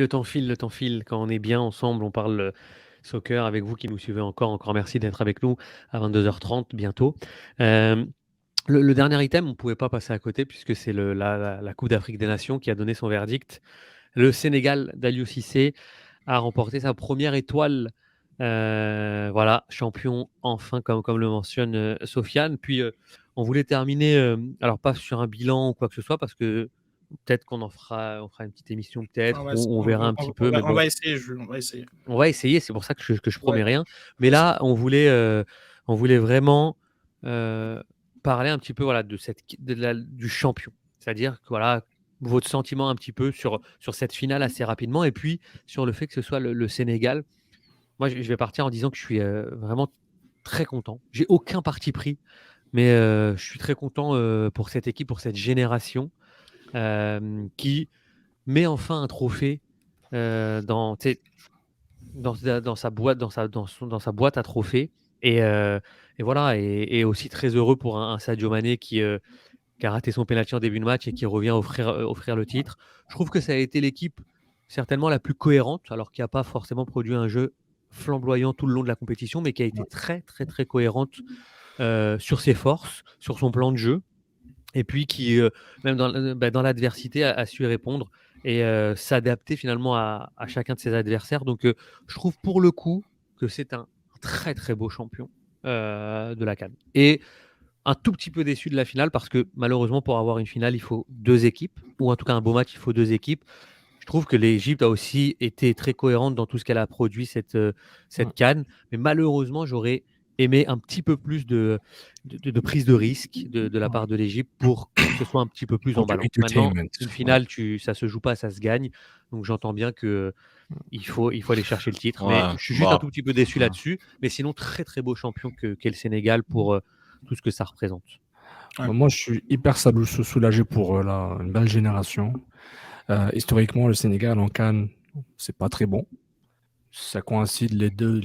Le temps file. Quand on est bien ensemble, on parle soccer avec vous qui nous suivez encore. Encore merci d'être avec nous à 22h30 bientôt. Euh, le dernier item, on ne pouvait pas passer à côté puisque c'est la Coupe d'Afrique des Nations qui a donné son verdict. Le Sénégal d'Aliou Cissé a remporté sa première étoile. Voilà, champion enfin, comme le mentionne Sofiane. Puis on voulait terminer, alors pas sur un bilan ou quoi que ce soit, parce que peut-être on fera une petite émission, peut-être, on verra un petit peu. Mais On bon, va essayer, Jules, on va essayer. on va essayer, c'est pour ça que je Ouais, promets rien. on Mais va essayer. là, on voulait vraiment euh, parler un petit peu voilà, du champion. C'est-à-dire que voilà, votre sentiment un petit peu sur cette finale assez rapidement, et puis sur le fait que ce soit le Sénégal. Moi, je vais partir en disant que je suis vraiment très content. J'ai aucun parti pris, mais je suis très content pour cette équipe, pour cette génération qui met enfin un trophée tu sais, dans sa boîte, dans sa boîte à trophées. Et, euh, et voilà, et aussi très heureux pour un Sadio Mané qui a raté son penalty en début de match et qui revient offrir le titre. Je trouve que ça a été l'équipe certainement la plus cohérente, alors qu'il n'a pas forcément produit un jeu flamboyant tout le long de la compétition, mais qui a été très, très, très cohérente sur ses forces, sur son plan de jeu, et puis qui, même dans l'adversité, a su répondre et s'adapter finalement à chacun de ses adversaires. Donc, je trouve pour le coup que c'est un très, très beau champion de la CAN. Et un tout petit peu déçu de la finale parce que malheureusement, pour avoir une finale, il faut deux équipes, ou en tout cas un beau match, il faut deux équipes. Je trouve que l'Égypte a aussi été très cohérente dans tout ce qu'elle a produit cette CAN, mais malheureusement, j'aurais aimé un petit peu plus de prise de risque de la part de l'Égypte pour que ce soit un petit peu plus Pour du emballant. Maintenant, entertainment. une Ouais. finale, ça se joue pas, ça se gagne. Donc j'entends bien que il faut aller chercher le titre, mais Ouais, je suis juste un bon, tout petit peu déçu là-dessus. Mais sinon, très très beau champion qu'est le Sénégal pour tout ce que ça représente. Ouais. Moi, je suis hyper soulagé pour une belle génération. Historiquement, le Sénégal en CAN, c'est pas très bon. Ça coïncide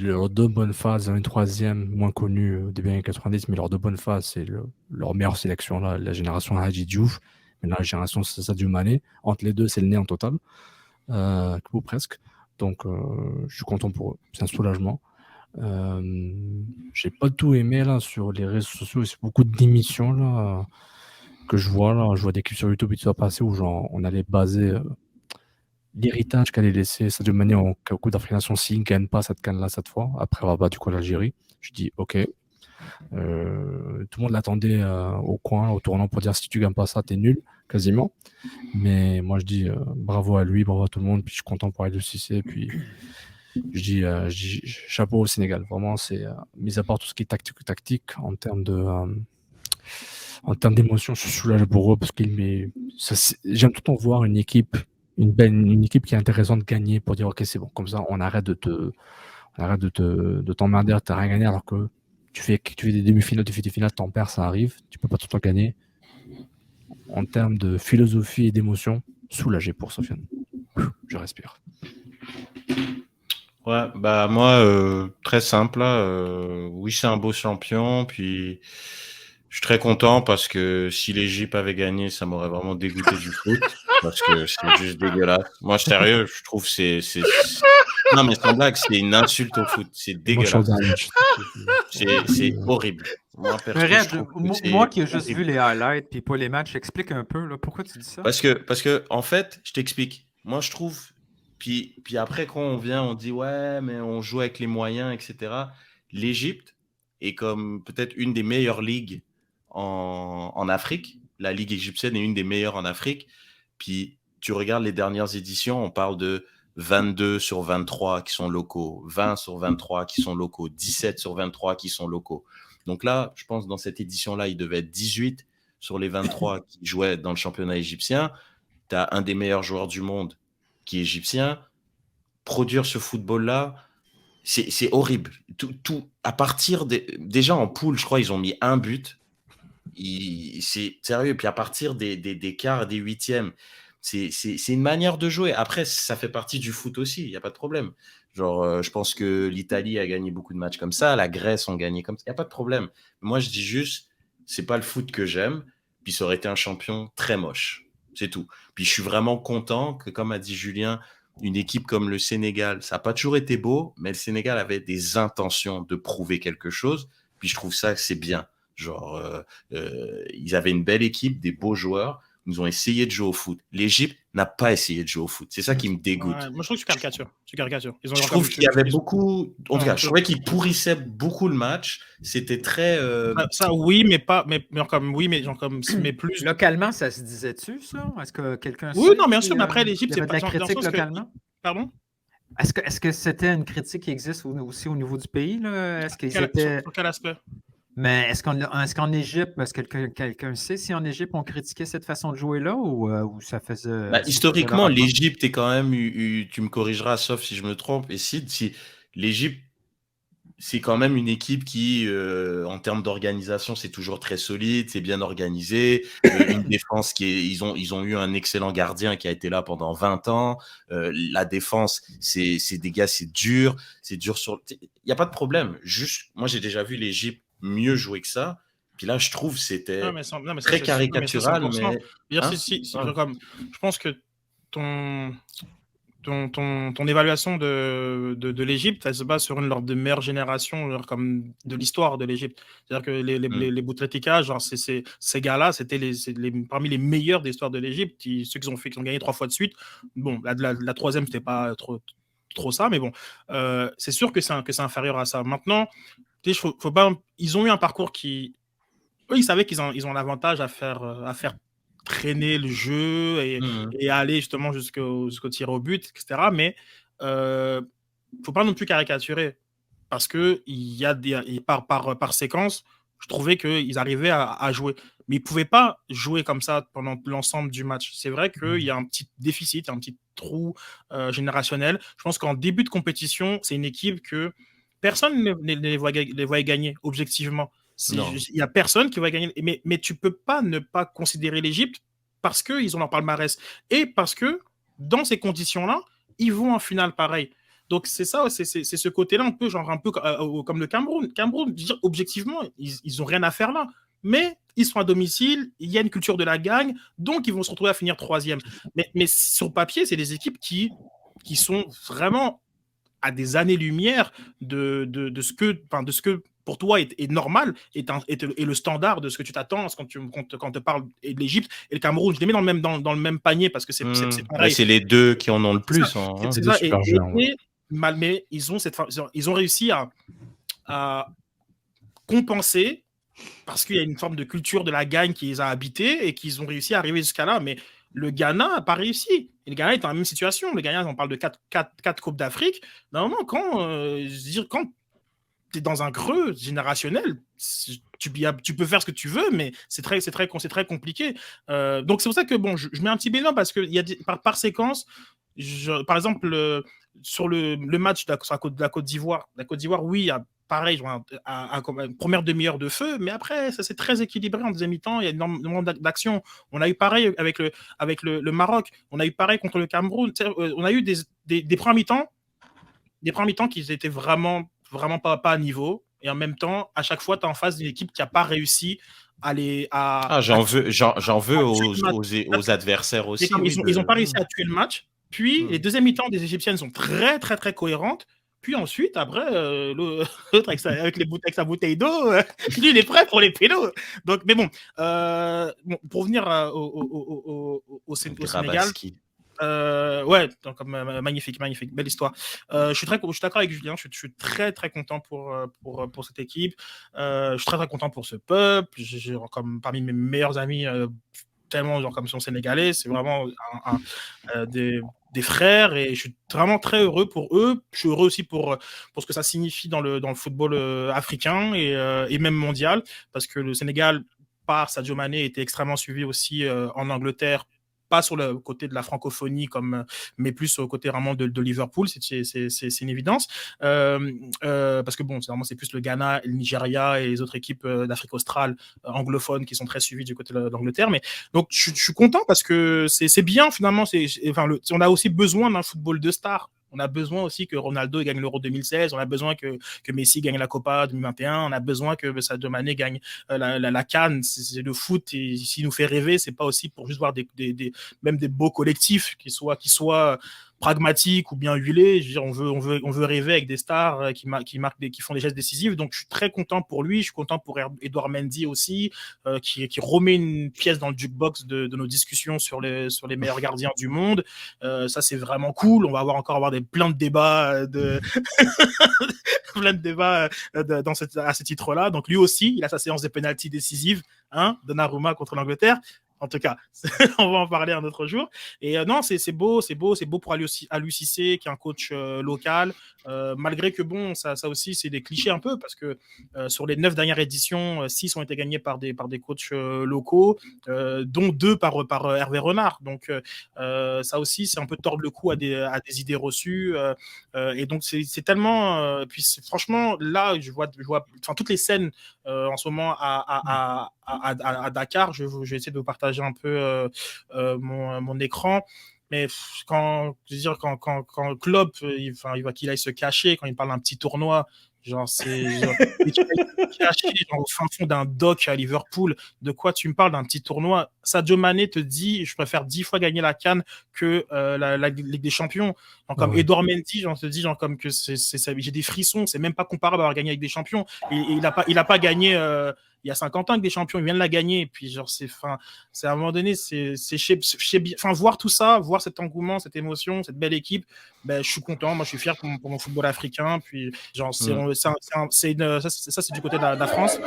leurs deux bonnes phases, une troisième moins connue au début des années 90, mais leurs deux bonnes phases, c'est leur meilleure sélection, là, la génération Hadji Diouf, mais la génération Sadio Mané. Entre les deux, c'est le néant total, ou presque. Donc, je suis content pour eux. C'est un soulagement. J'ai pas tout aimé là sur les réseaux sociaux, c'est beaucoup d'émissions là que je vois là. Je vois des clips sur YouTube qui sont passés où genre on allait baser l'héritage qu'allait laisser Sadio Mané en Coupe d'Afrique des Nations s'il ne gagne pas cette CAN là cette fois, après avoir battu quoi l'Algérie. Je dis ok. Tout le monde l'attendait au coin, au tournant pour dire si tu gagnes pas ça, t'es nul, quasiment. Mais moi je dis bravo à lui, bravo à tout le monde, puis je suis content pour Aliou Cissé, puis je dis chapeau au Sénégal. Vraiment, c'est mis à part tout ce qui est tactique en termes d'émotion, je suis soulagé pour eux parce j'aime tout le temps voir une équipe, une équipe qui est intéressante gagner pour dire ok c'est bon, comme ça on arrête de t'emmerder, t'as rien gagné alors que tu fais des demi-finales, tu fais des finales, t'en perds, ça arrive, tu peux pas tout le temps gagner. En termes de philosophie et d'émotion, soulagé pour Sofiane. Je respire. ouais, bah moi, très simple, là, oui, c'est un beau champion, puis je suis très content parce que si l'Égypte avait gagné, ça m'aurait vraiment dégoûté du foot, parce que c'est juste dégueulasse. Moi, sérieux, je trouve non, mais sans blague, c'est une insulte au foot, c'est Emotional dégueulasse. damage. C'est horrible. Moi, Mais perso, je Red, trouve que moi c'est qui ai juste vu horrible. les highlights puis pas les matchs, explique un peu là, pourquoi tu dis ça? Parce que, en fait, je t'explique. Moi, je trouve. Puis après, quand on vient, on dit ouais, mais on joue avec les moyens, etc. L'Égypte est comme peut-être une des meilleures ligues en Afrique. La ligue égyptienne est une des meilleures en Afrique. Puis tu regardes les dernières éditions, on parle de 22 sur 23 qui sont locaux, 20 sur 23 qui sont locaux, 17 sur 23 qui sont locaux. Donc là, je pense dans cette édition-là, il devait être 18 sur les 23 qui jouaient dans le championnat égyptien. Tu as un des meilleurs joueurs du monde qui est égyptien. Produire ce football-là, c'est horrible. À partir déjà en poule, je crois, ils ont mis un but. C'est sérieux. Puis à partir des quarts et des huitièmes, c'est une manière de jouer. Après, ça fait partie du foot aussi, il n'y a pas de problème. Genre, je pense que l'Italie a gagné beaucoup de matchs comme ça, la Grèce ont gagné comme ça, il n'y a pas de problème. Moi, je dis juste, c'est pas le foot que j'aime, puis ça aurait été un champion très moche. C'est tout. Puis je suis vraiment content que, comme a dit Julien, une équipe comme le Sénégal, ça n'a pas toujours été beau, mais le Sénégal avait des intentions de prouver quelque chose. Puis je trouve ça que c'est bien. Genre, ils avaient une belle équipe, des beaux joueurs. Ils ont essayé de jouer au foot. L'Égypte n'a pas essayé de jouer au foot. C'est ça qui me dégoûte. Ouais, moi, je trouve que tu caricatures. Je trouve qu'il y avait beaucoup. En tout cas, je trouvais qu'ils pourrissaient beaucoup le match. C'était très. Ça, oui, mais pas. Mais comme oui, mais genre comme mais plus. Localement, ça se disait-tu, ça? Est-ce que quelqu'un Oui, sait non, bien si, sûr, mais après, l'Égypte, il y c'est avait de pas la critique localement? Pardon? Est-ce que c'était une critique qui existe aussi au niveau du pays, là? Est-ce qu'ils étaient... Sur quel aspect? Mais est-ce qu'en Égypte, est-ce que quelqu'un sait si en Égypte on critiquait cette façon de jouer là ou ça faisait. Historiquement, l'Égypte est quand même. Tu me corrigeras, sauf si je me trompe. Et si l'Égypte, c'est quand même une équipe qui, en termes d'organisation, c'est toujours très solide, c'est bien organisé. Une défense ils ont eu un excellent gardien qui a été là pendant 20 ans. La défense, c'est des gars, c'est dur sur. Il n'y a pas de problème. Juste, moi, j'ai déjà vu l'Égypte mieux jouer que ça. Puis là, je trouve c'était très caricatural. Je pense que ton évaluation de l'Égypte, elle se base sur une des meilleures générations comme de l'histoire de l'Égypte. C'est-à-dire que les Bouteflika, genre ces gars-là, c'était parmi les meilleurs de l'histoire de l'Égypte. Ceux qui ont gagné 3 fois de suite. Bon, la troisième, c'était pas trop ça, mais bon, c'est sûr que c'est inférieur à ça. Maintenant, faut pas, ils ont eu un parcours qui, eux, ils savaient qu'ils ont l'avantage à faire traîner le jeu et aller justement jusqu'au tir au but, etc. Mais faut pas non plus caricaturer parce que il y a par séquence, je trouvais qu'ils arrivaient à jouer, mais ils pouvaient pas jouer comme ça pendant l'ensemble du match. C'est vrai qu'il y a un petit déficit, un petit trou générationnel. Je pense qu'en début de compétition, c'est une équipe que personne ne les voit gagner objectivement. Il n'y a personne qui va gagner. Mais tu peux pas ne pas considérer l'Égypte parce qu'ils ont leur palmarès et parce que dans ces conditions-là, ils vont en finale pareil. Donc c'est ça, c'est ce côté-là un peu comme le Cameroun. Cameroun, objectivement, ils ont rien à faire là. Mais ils sont à domicile, il y a une culture de la gagne, donc ils vont se retrouver à finir 3e. Mais sur papier, c'est des équipes qui sont vraiment à des années-lumière de ce que pour toi est normal et le standard de ce que tu t'attends quand te parle de l'Égypte et le Cameroun. Je les mets dans le même panier parce que c'est pareil. C'est les deux qui en ont le plus. C'est ça. Mais ils ont réussi à compenser parce qu'il y a une forme de culture de la gagne qui les a habités et qu'ils ont réussi à arriver jusqu'à là. Mais le Ghana n'a pas réussi. Et le Ghana est dans la même situation. Le Ghana, on parle de 4 Coupes d'Afrique. Normalement, quand tu es dans un creux générationnel, tu peux faire ce que tu veux, mais c'est très compliqué. Donc, c'est pour ça que je mets un petit bénin parce qu'il y a par séquence, par exemple, sur le match de la Côte d'Ivoire, oui, il y a pareil, une première demi-heure de feu, mais après, ça c'est très équilibré en deuxième mi-temps. Il y a énormément d'actions. On a eu pareil avec le Maroc. On a eu pareil contre le Cameroun. On a eu des premiers mi-temps qui étaient vraiment pas à niveau. Et en même temps, à chaque fois, tu es en face d'une équipe qui n'a pas réussi j'en veux aux adversaires aussi. Ils n'ont pas réussi à tuer le match. Puis, les deuxièmes mi-temps des Égyptiennes sont très, très, très cohérentes. Puis ensuite, après, l'autre avec sa bouteille d'eau, lui, il est prêt pour les pénaux. Donc, mais bon, pour revenir au Sénégal. Ouais, donc, magnifique, belle histoire. Je suis d'accord avec Julien, je suis très très content pour cette équipe. Je suis très très content pour ce peuple. Comme parmi mes meilleurs amis, tellement comme sont sénégalais, c'est vraiment des frères et je suis vraiment très heureux pour eux. Je suis heureux aussi pour ce que ça signifie dans le football africain et même mondial, parce que le Sénégal, par Sadio Mané, était extrêmement suivi aussi en Angleterre, pas sur le côté de la francophonie, mais plus au côté vraiment de Liverpool, c'est une évidence. Parce que c'est plus le Ghana, le Nigeria et les autres équipes d'Afrique australe anglophones qui sont très suivies du côté de l'Angleterre. Mais donc, je suis content parce que c'est bien finalement. On a aussi besoin d'un football de stars. On a besoin aussi que Ronaldo gagne l'Euro 2016. On a besoin que Messi gagne la Copa 2021. On a besoin que Sadio Mané gagne la CAN. C'est le foot. Et s'il nous fait rêver, c'est pas aussi pour juste voir même des beaux collectifs qui soient pragmatique ou bien huilé. Je veux dire, on veut rêver avec des stars qui font des gestes décisifs. Donc, je suis très content pour lui. Je suis content pour Edouard Mendy aussi, qui remet une pièce dans le jukebox de nos discussions sur les meilleurs gardiens du monde. Ça, c'est vraiment cool. On va encore avoir plein de débats plein de débats à ce titre-là. Donc, lui aussi, il a sa séance de pénalty décisive, Donnarumma contre l'Angleterre. En tout cas, on va en parler un autre jour. Et non, c'est beau pour Aliou Cissé, qui est un coach local. Malgré que bon, ça aussi, c'est des clichés un peu, parce que sur les 9 dernières éditions, 6 ont été gagnés par des coachs locaux, dont 2 par Hervé Renard. Donc ça aussi, c'est un peu tordre le cou à des idées reçues. Et donc c'est tellement. Puis franchement, là, je vois toutes les scènes en ce moment à Dakar. Je vais essayer de vous partager un peu mon écran. Mais quand Klopp, il va qu'il aille se cacher, quand il parle d'un petit tournoi, genre caché au fin fond d'un dock à Liverpool, de quoi tu me parles d'un petit tournoi? Sadio Mané te dit, je préfère 10 fois gagner la CAN que la Ligue des Champions. Donc, comme Edouard Mendy, te dis, comme que j'ai des frissons, c'est même pas comparable à avoir gagné avec des champions. Et il a pas gagné il y a 50 ans avec des champions, il vient de la gagner. Et puis, genre, c'est à un moment donné, voir tout ça, voir cet engouement, cette émotion, cette belle équipe, ben, je suis content. Moi, je suis fier pour mon football africain. Puis, genre, ça, c'est du côté de la France.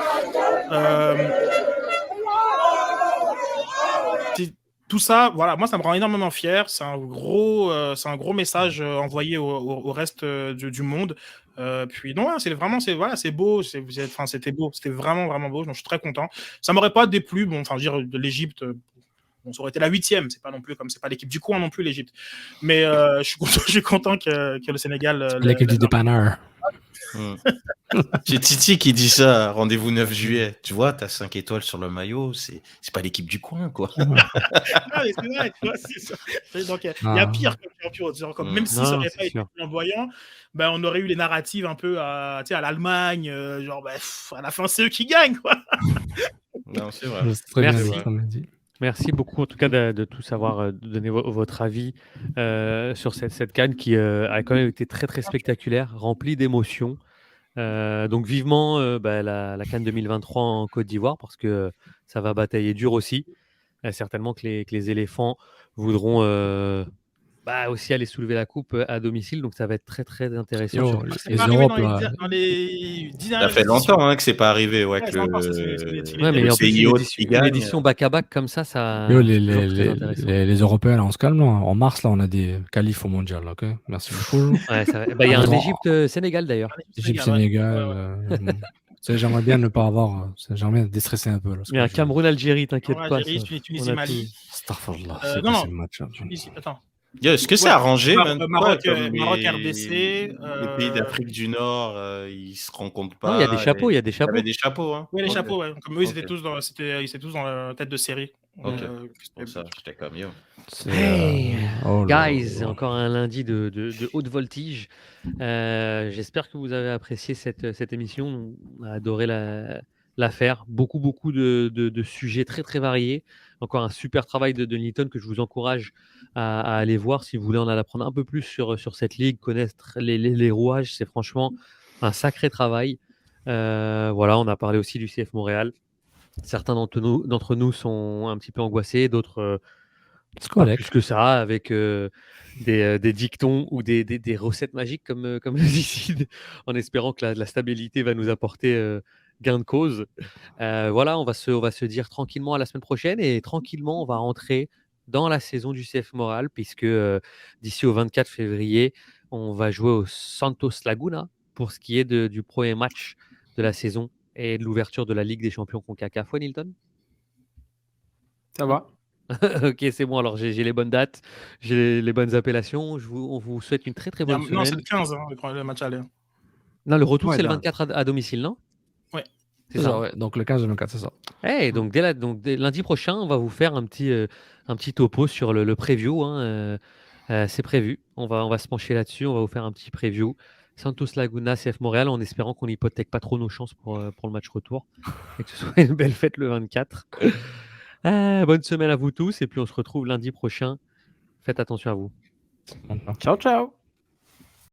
Tout ça, voilà, moi, ça me rend énormément fier. C'est un gros message envoyé au reste du monde. Puis non, c'est beau. C'était beau. C'était vraiment, vraiment beau. Donc, je suis très content. Ça m'aurait pas déplu. Bon, enfin, je veux dire, de l'Égypte, ça aurait été la 8e. C'est pas non plus c'est pas l'équipe du coin non plus, l'Égypte. Mais je suis content que le Sénégal. L'équipe du dépanneur. J'ai Titi qui dit ça, rendez-vous 9 juillet. Tu vois, t'as 5 étoiles sur le maillot, c'est pas l'équipe du coin, quoi. Non, mais c'est vrai, tu vois, c'est ça. Donc, il y a pire comme champion. Même si ça n'aurait pas été flamboyant, ben, on aurait eu les narratives un peu à l'Allemagne, à la fin, c'est eux qui gagnent, quoi. Non, c'est vrai. Merci beaucoup, en tout cas, de tous avoir donné votre avis sur cette CAN qui a quand même été très, très spectaculaire, remplie d'émotions. Donc, vivement la CAN 2023 en Côte d'Ivoire, parce que ça va batailler dur aussi. Certainement que les éléphants voudront aussi aller soulever la coupe à domicile, donc ça va être très, très intéressant. Les Europes, ça fait longtemps que c'est pas arrivé. Ouais, mais en plus, une édition back-à-back comme ça les Européens, là, on se calme. Là. En mars, là, on a des qualifs au mondial. Okay, merci beaucoup. Il y a un Égypte-Sénégal d'ailleurs. Égypte-Sénégal. J'aimerais bien ne pas avoir. J'aimerais bien déstresser un peu. Là, il y a un Cameroun-Algérie, t'inquiète pas. Tunisie-Mali. Starfallah. C'est quoi ce match? Attends. Est-ce que c'est arrangé Maroc, RDC, les pays d'Afrique du Nord, ils se rencontrent pas. Non, il y a des chapeaux, Il y avait des chapeaux, hein. Oui, les chapeaux, ouais. Comme eux, ils étaient tous dans la tête de série. Ok. Pour ça, j'étais comme yo. Hey, guys, encore un lundi de haute voltige. J'espère que vous avez apprécié cette émission. On a adoré la faire. Beaucoup de sujets très très variés. Encore un super travail de Nilton que je vous encourage à aller voir si vous voulez en apprendre un peu plus sur cette ligue, connaître les rouages. C'est franchement un sacré travail. Voilà, on a parlé aussi du CF Montréal. Certains d'entre nous sont un petit peu angoissés, d'autres pas plus que ça, avec des dictons ou des recettes magiques comme le dit Sid, en espérant que la stabilité va nous apporter gain de cause. Voilà, on va se dire tranquillement à la semaine prochaine et tranquillement, on va rentrer dans la saison du CF Montréal puisque d'ici au 24 février, on va jouer au Santos Laguna pour ce qui est du premier match de la saison et de l'ouverture de la Ligue des Champions CONCACAF. Ouais, Nilton ? Ça va. Ok, c'est bon. Alors, j'ai les bonnes dates, j'ai les bonnes appellations. On vous souhaite une très très bonne semaine. Non, c'est le 15, le match aller. Non, le retour, c'est le 24 à domicile, non ? Ouais. C'est ça, ouais. Donc le 15 et le 24, c'est ça. Hey, donc dès lundi prochain, on va vous faire un petit topo sur le preview. C'est prévu. On va se pencher là-dessus. On va vous faire un petit preview. Santos Laguna, CF Montréal, en espérant qu'on n'hypothèque pas trop nos chances pour le match retour et que ce soit une belle fête le 24. Bonne semaine à vous tous et puis on se retrouve lundi prochain. Faites attention à vous. Voilà. Ciao, ciao.